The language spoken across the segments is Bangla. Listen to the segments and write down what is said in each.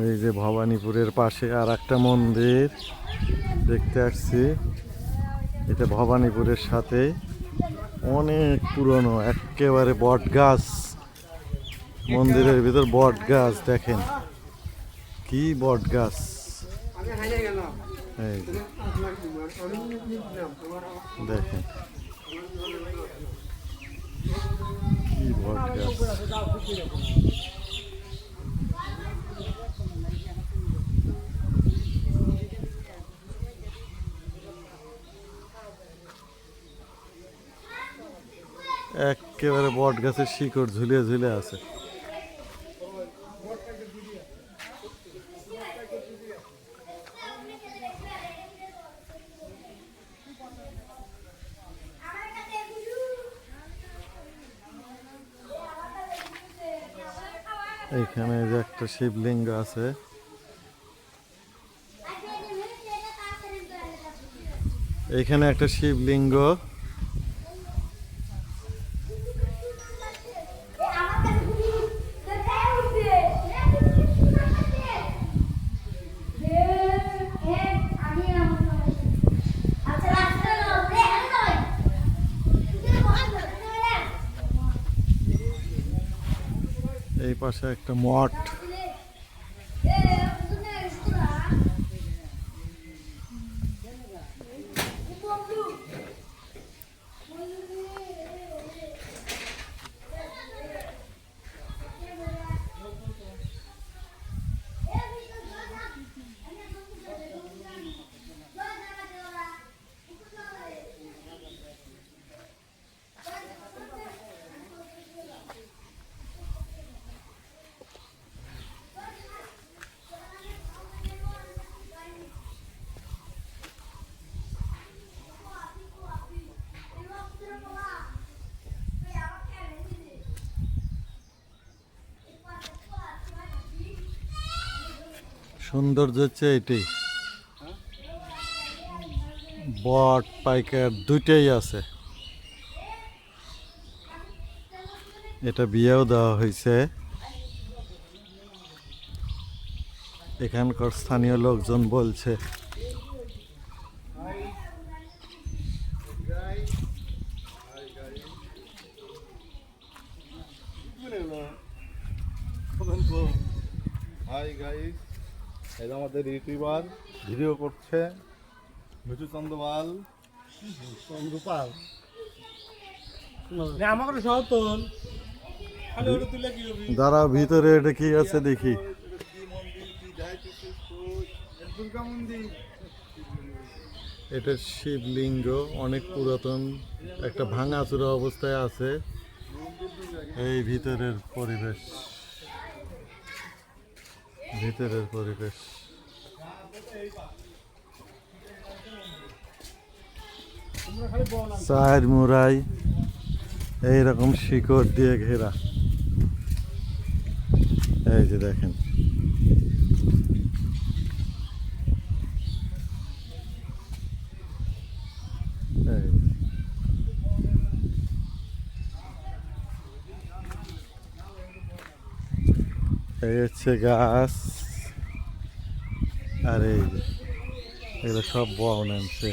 এই যে ভবানীপুরের পাশে আর একটা মন্দির দেখতে আসছি। এটা ভবানীপুরের সাথে অনেক পুরনো, একেবারে বট গাছ। মন্দিরের ভিতর বট গাছ, দেখেন কি বট গাছ। এই যে দেখেন কি বট গাছ। একেবারে বট গাছের শিকড় ঝুলিয়ে ঝুলে আছে। এইখানে যে একটা শিবলিঙ্গ আছে, এইখানে একটা শিবলিঙ্গ। এই পাশে একটা মঠ। সৌন্দর্য হচ্ছে এটাই, বট পাইকার দুইটাই আছে। এটা বিয়েও দেওয়া হয়েছে। এখানকার স্থানীয় লোকজন বলছে হাই গাইস, এটা আমাদের ইউটিউবার ভিডিও করছে মিঠু চন্দ্রপাল। আমাকে সহতল দাঁড়াও, ভিতরে এটা কি আছে দেখি। দুর্গা মন্দির। এটা শিবলিঙ্গ, অনেক পুরাতন, একটা ভাঙাচুরা অবস্থায় আছে। এই ভিতরের পরিবেশ, ভিতরের পরিবেশ। চার মুরাই এইরকম শিকড় দিয়ে ঘেরা। এই যে দেখেন, এই হচ্ছে গাছ। আর এই যে এগুলো সব বন আনছে,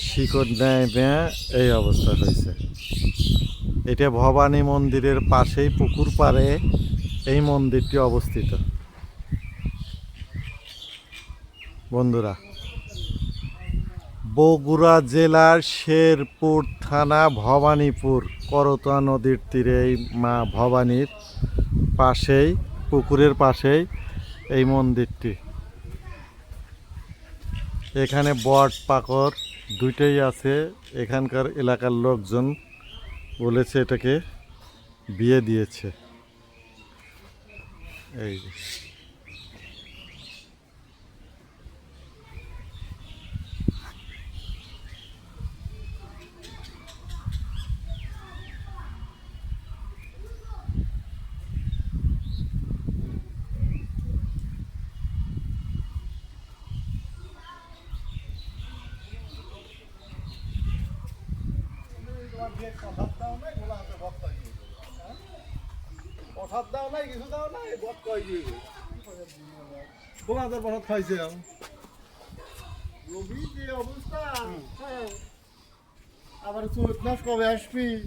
শিকড় নেয় নেয় এই অবস্থা হয়েছে। এটা ভবানী মন্দিরের পাশেই পুকুর পাড়ে এই মন্দিরটি অবস্থিত। বন্ধুরা, বগুড়া জেলার শেরপুর থানা ভবানীপুর করতোয়া নদীর তীরে এই মা ভবানীর পাশেই, পুকুরের পাশেই এই মন্দিরটি। এখানে বট পাকর দুইটাই আছে। এখানকার এলাকার লোকজন বলেছে এটাকে বিয়ে দিয়েছে। এই প্রসাদ দাও নাই, কিছু দাও নাই, বক কয় দিয়ে তোমাদের বসত খাইছে রবি যে অবস্থা, হ্যাঁ। আবার চৈত মাস কবে আসবি?